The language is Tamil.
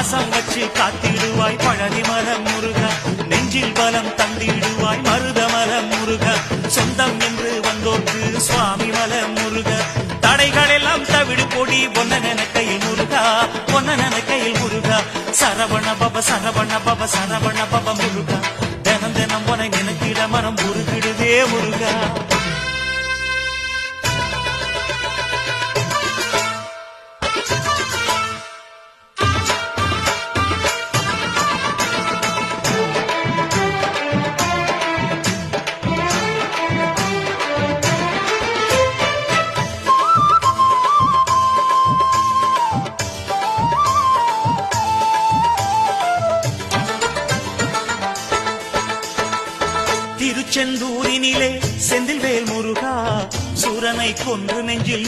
பாசம் வச்சு காத்திடுவாய் பழனிமலை முருகா, நெஞ்சில் பலம் தந்திடுவாய் மருதமலை முருகா, சொந்தம் என்று வந்தோர்க்கு சுவாமி மலை முருகா, தடைகள் எல்லாம் தவிடு பொடி பொன்ன நெனக்கையில் முருகா, பொன்ன நெனக்கையில் முருகா, சரவண பப சரவண பப சரவண பப முருகா, தினம் தினம் உன நினைக்கிட மனம் உருகிடுதே முருகா. திருச்செந்தூரினிலே செந்தில்வேல் முருகா, சூரனை கொன்று நெஞ்சில்